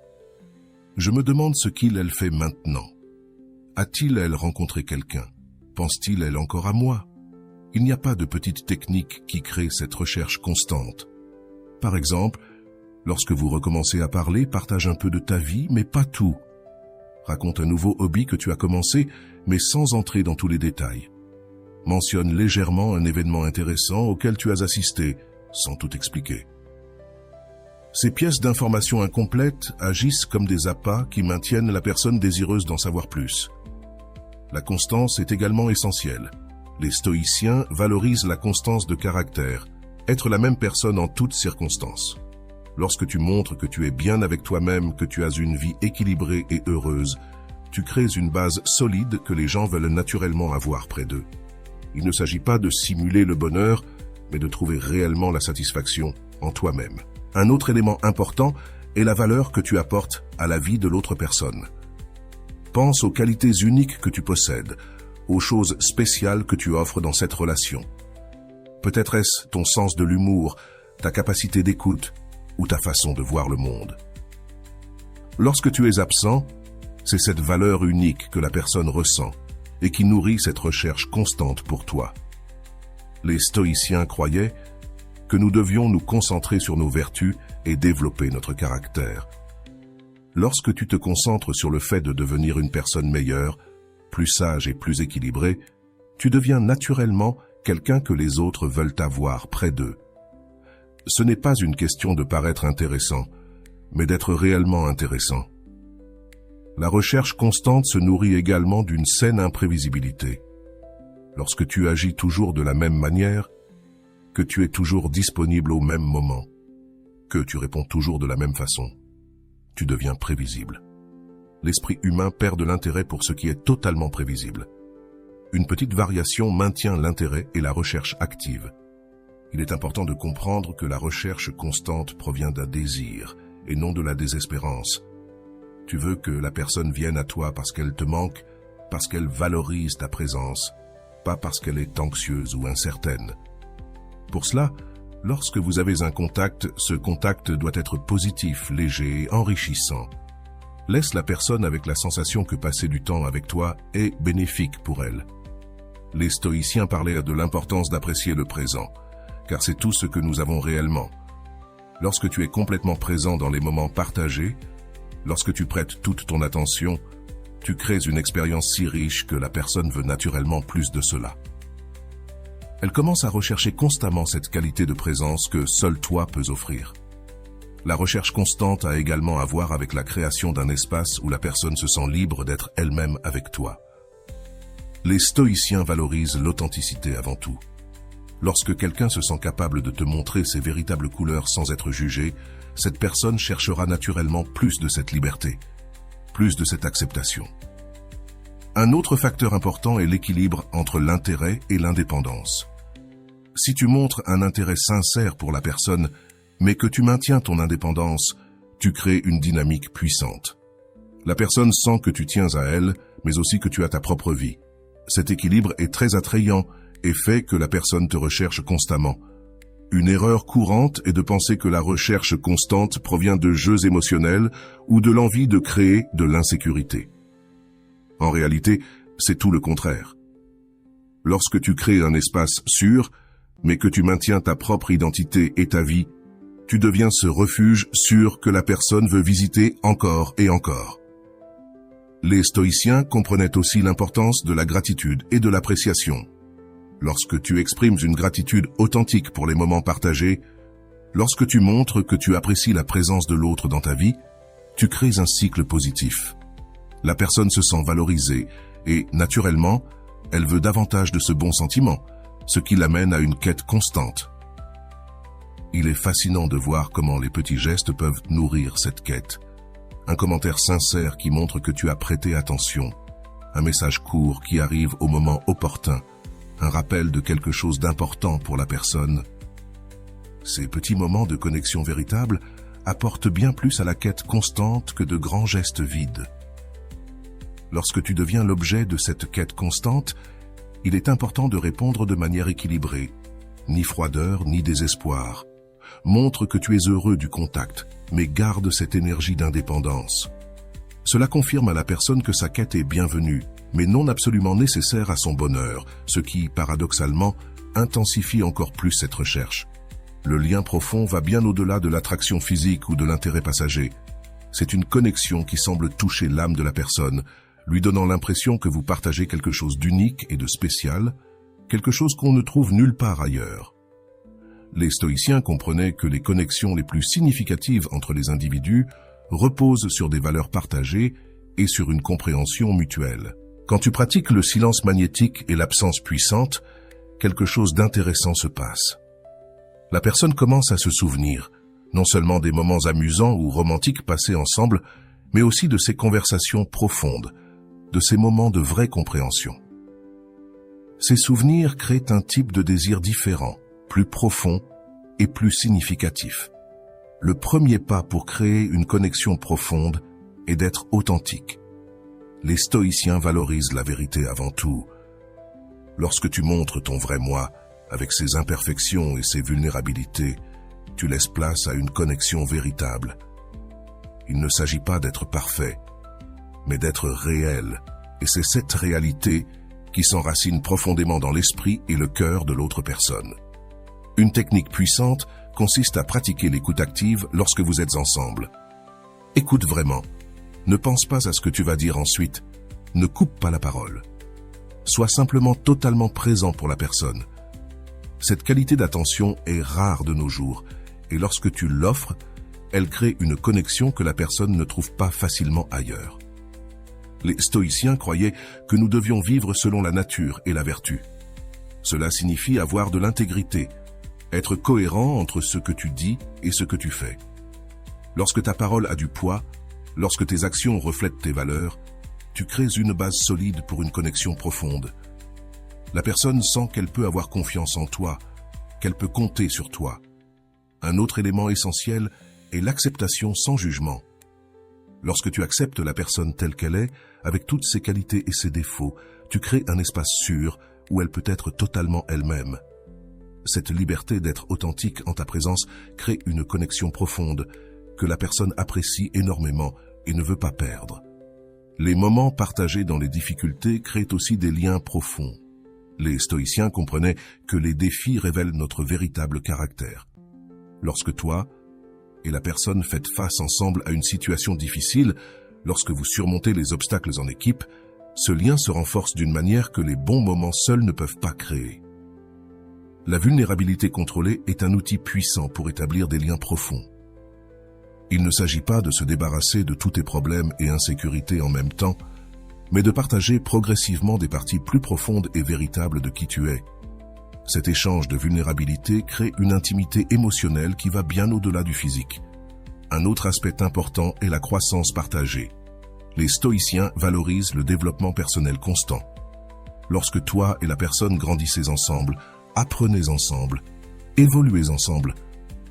Je me demande ce qu'il fait maintenant. A-t-il rencontré quelqu'un? Pense-t-il encore à moi? Il n'y a pas de petite technique qui crée cette recherche constante. Par exemple, lorsque vous recommencez à parler, partage un peu de ta vie, mais pas tout. Raconte un nouveau hobby que tu as commencé, mais sans entrer dans tous les détails. Mentionne légèrement un événement intéressant auquel tu as assisté, sans tout expliquer. Ces pièces d'information incomplètes agissent comme des appâts qui maintiennent la personne désireuse d'en savoir plus. La constance est également essentielle. Les stoïciens valorisent la constance de caractère, être la même personne en toutes circonstances. Lorsque tu montres que tu es bien avec toi-même, que tu as une vie équilibrée et heureuse, tu crées une base solide que les gens veulent naturellement avoir près d'eux. Il ne s'agit pas de simuler le bonheur, mais de trouver réellement la satisfaction en toi-même. Un autre élément important est la valeur que tu apportes à la vie de l'autre personne. Pense aux qualités uniques que tu possèdes, aux choses spéciales que tu offres dans cette relation. Peut-être est-ce ton sens de l'humour, ta capacité d'écoute ou ta façon de voir le monde. Lorsque tu es absent, c'est cette valeur unique que la personne ressent et qui nourrit cette recherche constante pour toi. Les stoïciens croyaient que nous devions nous concentrer sur nos vertus et développer notre caractère. Lorsque tu te concentres sur le fait de devenir une personne meilleure, plus sage et plus équilibrée, tu deviens naturellement quelqu'un que les autres veulent avoir près d'eux. Ce n'est pas une question de paraître intéressant, mais d'être réellement intéressant. La recherche constante se nourrit également d'une saine imprévisibilité. Lorsque tu agis toujours de la même manière, que tu es toujours disponible au même moment, que tu réponds toujours de la même façon, tu deviens prévisible. L'esprit humain perd de l'intérêt pour ce qui est totalement prévisible. Une petite variation maintient l'intérêt et la recherche active. Il est important de comprendre que la recherche constante provient d'un désir et non de la désespérance. Tu veux que la personne vienne à toi parce qu'elle te manque, parce qu'elle valorise ta présence, pas parce qu'elle est anxieuse ou incertaine. Pour cela, lorsque vous avez un contact, ce contact doit être positif, léger et enrichissant. Laisse la personne avec la sensation que passer du temps avec toi est bénéfique pour elle. Les stoïciens parlaient de l'importance d'apprécier le présent, car c'est tout ce que nous avons réellement. Lorsque tu es complètement présent dans les moments partagés, lorsque tu prêtes toute ton attention, tu crées une expérience si riche que la personne veut naturellement plus de cela. Elle commence à rechercher constamment cette qualité de présence que seul toi peux offrir. La recherche constante a également à voir avec la création d'un espace où la personne se sent libre d'être elle-même avec toi. Les stoïciens valorisent l'authenticité avant tout. Lorsque quelqu'un se sent capable de te montrer ses véritables couleurs sans être jugé, cette personne cherchera naturellement plus de cette liberté, plus de cette acceptation. Un autre facteur important est l'équilibre entre l'intérêt et l'indépendance. Si tu montres un intérêt sincère pour la personne, mais que tu maintiens ton indépendance, tu crées une dynamique puissante. La personne sent que tu tiens à elle, mais aussi que tu as ta propre vie. Cet équilibre est très attrayant et fait que la personne te recherche constamment. Une erreur courante est de penser que la recherche constante provient de jeux émotionnels ou de l'envie de créer de l'insécurité. En réalité, c'est tout le contraire. Lorsque tu crées un espace sûr, mais que tu maintiens ta propre identité et ta vie, tu deviens ce refuge sûr que la personne veut visiter encore et encore. Les stoïciens comprenaient aussi l'importance de la gratitude et de l'appréciation. Lorsque tu exprimes une gratitude authentique pour les moments partagés, lorsque tu montres que tu apprécies la présence de l'autre dans ta vie, tu crées un cycle positif. La personne se sent valorisée et, naturellement, elle veut davantage de ce bon sentiment, ce qui l'amène à une quête constante. Il est fascinant de voir comment les petits gestes peuvent nourrir cette quête. Un commentaire sincère qui montre que tu as prêté attention, un message court qui arrive au moment opportun, un rappel de quelque chose d'important pour la personne. Ces petits moments de connexion véritable apporte bien plus à la quête constante que de grands gestes vides. Lorsque tu deviens l'objet de cette quête constante, il est important de répondre de manière équilibrée, ni froideur ni désespoir. Montre que tu es heureux du contact, mais garde cette énergie d'indépendance. Cela confirme à la personne que sa quête est bienvenue, mais non absolument nécessaire à son bonheur, ce qui, paradoxalement, intensifie encore plus cette recherche. Le lien profond va bien au-delà de l'attraction physique ou de l'intérêt passager. C'est une connexion qui semble toucher l'âme de la personne, lui donnant l'impression que vous partagez quelque chose d'unique et de spécial, quelque chose qu'on ne trouve nulle part ailleurs. Les stoïciens comprenaient que les connexions les plus significatives entre les individus reposent sur des valeurs partagées et sur une compréhension mutuelle. Quand tu pratiques le silence magnétique et l'absence puissante, quelque chose d'intéressant se passe. La personne commence à se souvenir, non seulement des moments amusants ou romantiques passés ensemble, mais aussi de ces conversations profondes, de ces moments de vraie compréhension. Ces souvenirs créent un type de désir différent, plus profond et plus significatif. Le premier pas pour créer une connexion profonde est d'être authentique. Les stoïciens valorisent la vérité avant tout. Lorsque tu montres ton vrai moi, avec ses imperfections et ses vulnérabilités, tu laisses place à une connexion véritable. Il ne s'agit pas d'être parfait, mais d'être réel, et c'est cette réalité qui s'enracine profondément dans l'esprit et le cœur de l'autre personne. Une technique puissante consiste à pratiquer l'écoute active lorsque vous êtes ensemble. Écoute vraiment. Ne pense pas à ce que tu vas dire ensuite. Ne coupe pas la parole. Sois simplement totalement présent pour la personne. Cette qualité d'attention est rare de nos jours, et lorsque tu l'offres, elle crée une connexion que la personne ne trouve pas facilement ailleurs. Les stoïciens croyaient que nous devions vivre selon la nature et la vertu. Cela signifie avoir de l'intégrité, être cohérent entre ce que tu dis et ce que tu fais. Lorsque ta parole a du poids, lorsque tes actions reflètent tes valeurs, tu crées une base solide pour une connexion profonde. La personne sent qu'elle peut avoir confiance en toi, qu'elle peut compter sur toi. Un autre élément essentiel est l'acceptation sans jugement. Lorsque tu acceptes la personne telle qu'elle est, avec toutes ses qualités et ses défauts, tu crées un espace sûr où elle peut être totalement elle-même. Cette liberté d'être authentique en ta présence crée une connexion profonde que la personne apprécie énormément et ne veut pas perdre. Les moments partagés dans les difficultés créent aussi des liens profonds. Les stoïciens comprenaient que les défis révèlent notre véritable caractère. Lorsque toi et la personne faites face ensemble à une situation difficile, lorsque vous surmontez les obstacles en équipe, ce lien se renforce d'une manière que les bons moments seuls ne peuvent pas créer. La vulnérabilité contrôlée est un outil puissant pour établir des liens profonds. Il ne s'agit pas de se débarrasser de tous tes problèmes et insécurités en même temps, mais de partager progressivement des parties plus profondes et véritables de qui tu es. Cet échange de vulnérabilité crée une intimité émotionnelle qui va bien au-delà du physique. Un autre aspect important est la croissance partagée. Les stoïciens valorisent le développement personnel constant. Lorsque toi et la personne grandissez ensemble, apprenez ensemble, évoluez ensemble,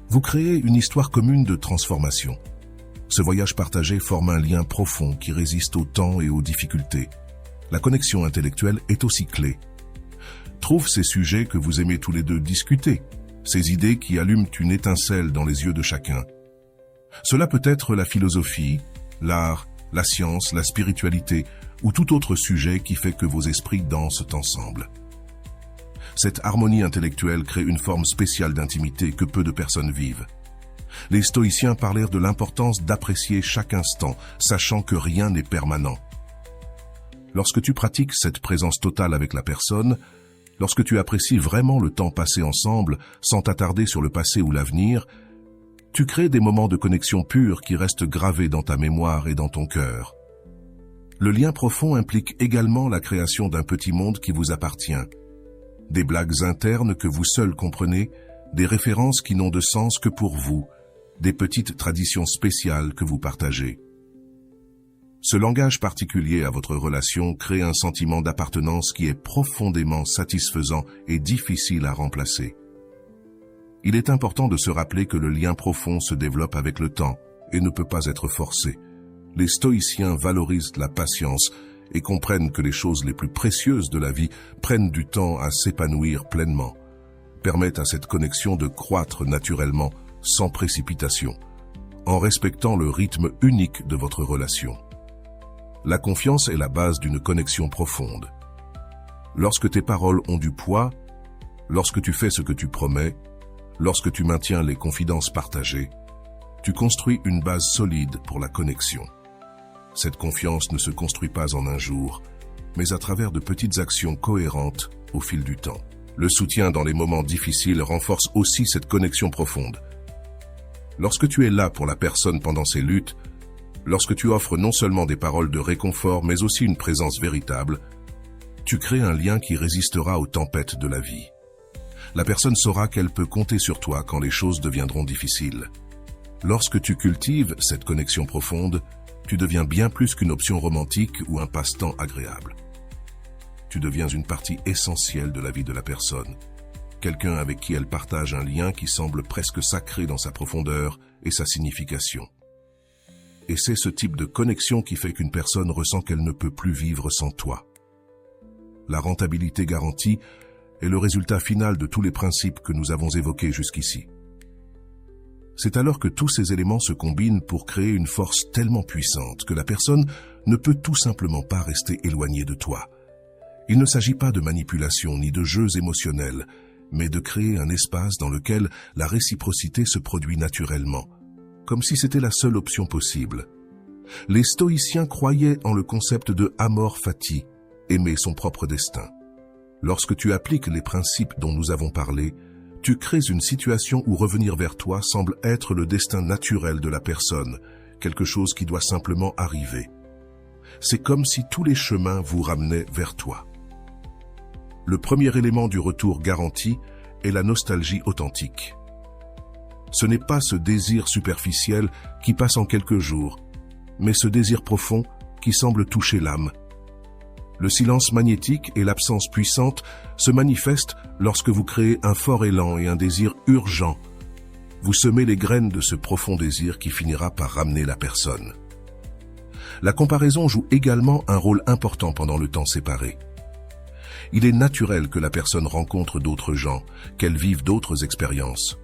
vous créez une histoire commune de transformation. Ce voyage partagé forme un lien profond qui résiste au temps et aux difficultés. La connexion intellectuelle est aussi clé. Trouve ces sujets que vous aimez tous les deux discuter, ces idées qui allument une étincelle dans les yeux de chacun. Cela peut être la philosophie, l'art, la science, la spiritualité ou tout autre sujet qui fait que vos esprits dansent ensemble. Cette harmonie intellectuelle crée une forme spéciale d'intimité que peu de personnes vivent. Les stoïciens parlèrent de l'importance d'apprécier chaque instant, sachant que rien n'est permanent. Lorsque tu pratiques cette présence totale avec la personne, lorsque tu apprécies vraiment le temps passé ensemble, sans t'attarder sur le passé ou l'avenir, tu crées des moments de connexion pure qui restent gravés dans ta mémoire et dans ton cœur. Le lien profond implique également la création d'un petit monde qui vous appartient. Des blagues internes que vous seuls comprenez, des références qui n'ont de sens que pour vous, des petites traditions spéciales que vous partagez. Ce langage particulier à votre relation crée un sentiment d'appartenance qui est profondément satisfaisant et difficile à remplacer. Il est important de se rappeler que le lien profond se développe avec le temps et ne peut pas être forcé. Les stoïciens valorisent la patience et comprennent que les choses les plus précieuses de la vie prennent du temps à s'épanouir pleinement, permettent à cette connexion de croître naturellement, sans précipitation, en respectant le rythme unique de votre relation. La confiance est la base d'une connexion profonde. Lorsque tes paroles ont du poids, lorsque tu fais ce que tu promets, lorsque tu maintiens les confidences partagées, tu construis une base solide pour la connexion. Cette confiance ne se construit pas en un jour, mais à travers de petites actions cohérentes au fil du temps. Le soutien dans les moments difficiles renforce aussi cette connexion profonde. Lorsque tu es là pour la personne pendant ses luttes, lorsque tu offres non seulement des paroles de réconfort, mais aussi une présence véritable, tu crées un lien qui résistera aux tempêtes de la vie. La personne saura qu'elle peut compter sur toi quand les choses deviendront difficiles. Lorsque tu cultives cette connexion profonde, tu deviens bien plus qu'une option romantique ou un passe-temps agréable. Tu deviens une partie essentielle de la vie de la personne, quelqu'un avec qui elle partage un lien qui semble presque sacré dans sa profondeur et sa signification. Et c'est ce type de connexion qui fait qu'une personne ressent qu'elle ne peut plus vivre sans toi. La rentabilité garantie est le résultat final de tous les principes que nous avons évoqués jusqu'ici. C'est alors que tous ces éléments se combinent pour créer une force tellement puissante que la personne ne peut tout simplement pas rester éloignée de toi. Il ne s'agit pas de manipulation ni de jeux émotionnels, mais de créer un espace dans lequel la réciprocité se produit naturellement, comme si c'était la seule option possible. Les stoïciens croyaient en le concept de amor fati, aimer son propre destin. Lorsque tu appliques les principes dont nous avons parlé, tu crées une situation où revenir vers toi semble être le destin naturel de la personne, quelque chose qui doit simplement arriver. C'est comme si tous les chemins vous ramenaient vers toi. Le premier élément du retour garanti est la nostalgie authentique. Ce n'est pas ce désir superficiel qui passe en quelques jours, mais ce désir profond qui semble toucher l'âme. Le silence magnétique et l'absence puissante se manifestent lorsque vous créez un fort élan et un désir urgent. Vous semez les graines de ce profond désir qui finira par ramener la personne. La comparaison joue également un rôle important pendant le temps séparé. Il est naturel que la personne rencontre d'autres gens, qu'elle vive d'autres expériences.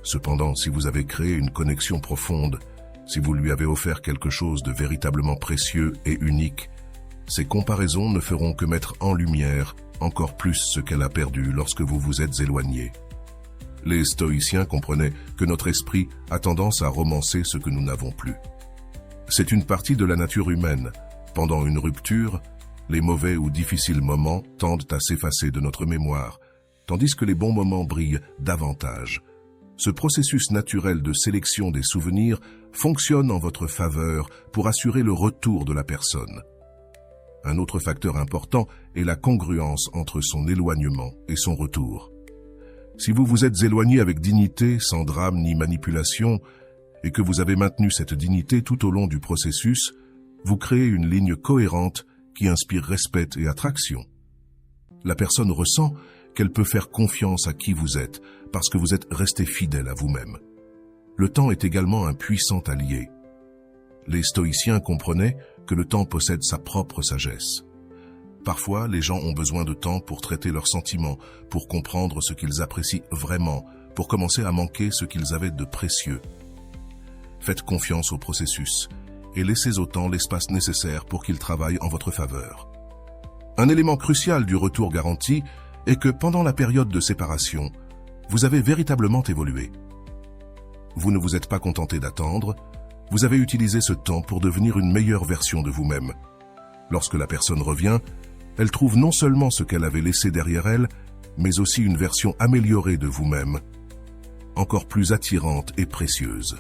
Cependant, si vous avez créé une connexion profonde, si vous lui avez offert quelque chose de véritablement précieux et unique, ces comparaisons ne feront que mettre en lumière encore plus ce qu'elle a perdu lorsque vous vous êtes éloigné. Les stoïciens comprenaient que notre esprit a tendance à romancer ce que nous n'avons plus. C'est une partie de la nature humaine. Pendant une rupture, les mauvais ou difficiles moments tendent à s'effacer de notre mémoire, tandis que les bons moments brillent davantage. Ce processus naturel de sélection des souvenirs fonctionne en votre faveur pour assurer le retour de la personne. Un autre facteur important est la congruence entre son éloignement et son retour. Si vous vous êtes éloigné avec dignité, sans drame ni manipulation, et que vous avez maintenu cette dignité tout au long du processus, vous créez une ligne cohérente qui inspire respect et attraction. La personne ressent qu'elle peut faire confiance à qui vous êtes, parce que vous êtes resté fidèle à vous-même. Le temps est également un puissant allié. Les stoïciens comprenaient que le temps possède sa propre sagesse. Parfois, les gens ont besoin de temps pour traiter leurs sentiments, pour comprendre ce qu'ils apprécient vraiment, pour commencer à manquer ce qu'ils avaient de précieux. Faites confiance au processus et laissez au temps l'espace nécessaire pour qu'il travaille en votre faveur. Un élément crucial du retour garanti est que pendant la période de séparation, vous avez véritablement évolué. Vous ne vous êtes pas contenté d'attendre, vous avez utilisé ce temps pour devenir une meilleure version de vous-même. Lorsque la personne revient, elle trouve non seulement ce qu'elle avait laissé derrière elle, mais aussi une version améliorée de vous-même, encore plus attirante et précieuse.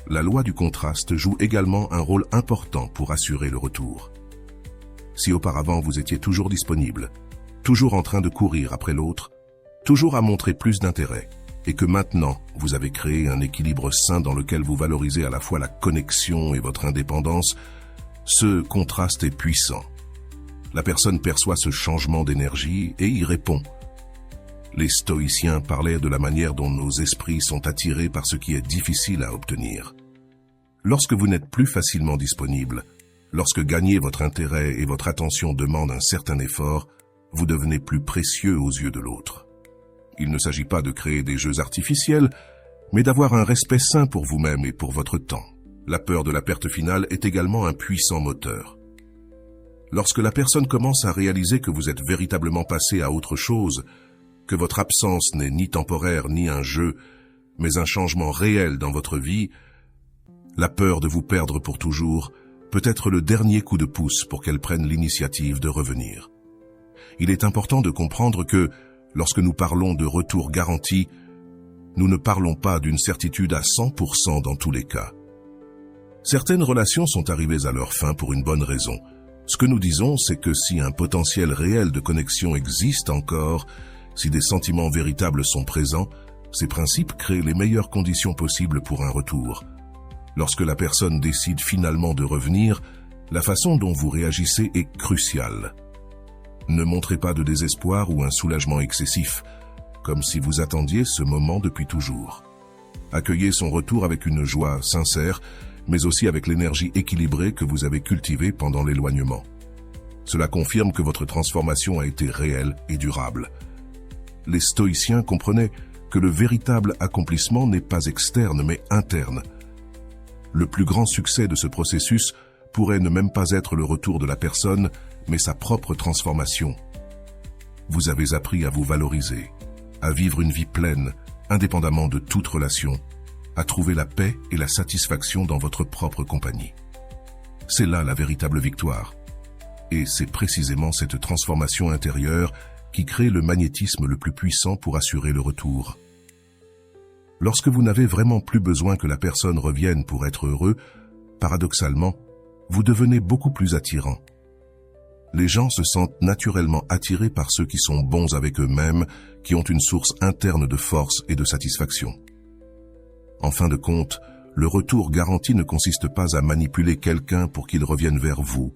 La loi du contraste joue également un rôle important pour assurer le retour. Si auparavant vous étiez toujours disponible, toujours en train de courir après l'autre, toujours à montrer plus d'intérêt, et que maintenant vous avez créé un équilibre sain dans lequel vous valorisez à la fois la connexion et votre indépendance, ce contraste est puissant. La personne perçoit ce changement d'énergie et y répond. Les stoïciens parlaient de la manière dont nos esprits sont attirés par ce qui est difficile à obtenir. Lorsque vous n'êtes plus facilement disponible, lorsque gagner votre intérêt et votre attention demandent un certain effort, vous devenez plus précieux aux yeux de l'autre. Il ne s'agit pas de créer des jeux artificiels, mais d'avoir un respect sain pour vous-même et pour votre temps. La peur de la perte finale est également un puissant moteur. Lorsque la personne commence à réaliser que vous êtes véritablement passé à autre chose, que votre absence n'est ni temporaire ni un jeu, mais un changement réel dans votre vie, la peur de vous perdre pour toujours peut être le dernier coup de pouce pour qu'elle prenne l'initiative de revenir. Il est important de comprendre que, lorsque nous parlons de retour garanti, nous ne parlons pas d'une certitude à 100% dans tous les cas. Certaines relations sont arrivées à leur fin pour une bonne raison. Ce que nous disons, c'est que si un potentiel réel de connexion existe encore, si des sentiments véritables sont présents, ces principes créent les meilleures conditions possibles pour un retour. Lorsque la personne décide finalement de revenir, la façon dont vous réagissez est cruciale. Ne montrez pas de désespoir ou un soulagement excessif, comme si vous attendiez ce moment depuis toujours. Accueillez son retour avec une joie sincère, mais aussi avec l'énergie équilibrée que vous avez cultivée pendant l'éloignement. Cela confirme que votre transformation a été réelle et durable. Les stoïciens comprenaient que le véritable accomplissement n'est pas externe mais interne. Le plus grand succès de ce processus pourrait ne même pas être le retour de la personne, mais sa propre transformation. Vous avez appris à vous valoriser, à vivre une vie pleine, indépendamment de toute relation, à trouver la paix et la satisfaction dans votre propre compagnie. C'est là la véritable victoire. Et c'est précisément cette transformation intérieure qui crée le magnétisme le plus puissant pour assurer le retour. Lorsque vous n'avez vraiment plus besoin que la personne revienne pour être heureux, paradoxalement, vous devenez beaucoup plus attirant. Les gens se sentent naturellement attirés par ceux qui sont bons avec eux-mêmes, qui ont une source interne de force et de satisfaction. En fin de compte, le retour garanti ne consiste pas à manipuler quelqu'un pour qu'il revienne vers vous,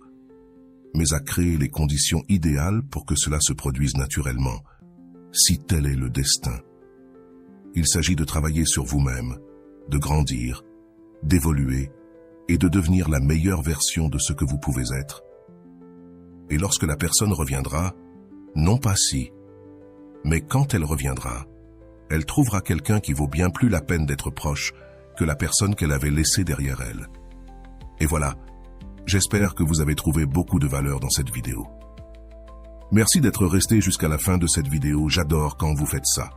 mais à créer les conditions idéales pour que cela se produise naturellement, si tel est le destin. Il s'agit de travailler sur vous-même, de grandir, d'évoluer et de devenir la meilleure version de ce que vous pouvez être. Et lorsque la personne reviendra, non pas si, mais quand elle reviendra, elle trouvera quelqu'un qui vaut bien plus la peine d'être proche que la personne qu'elle avait laissée derrière elle. Et voilà, j'espère que vous avez trouvé beaucoup de valeur dans cette vidéo. Merci d'être resté jusqu'à la fin de cette vidéo, j'adore quand vous faites ça.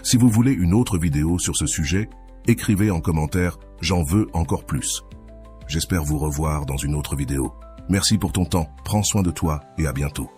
Si vous voulez une autre vidéo sur ce sujet, écrivez en commentaire « J'en veux encore plus ». J'espère vous revoir dans une autre vidéo. Merci pour ton temps, prends soin de toi et à bientôt.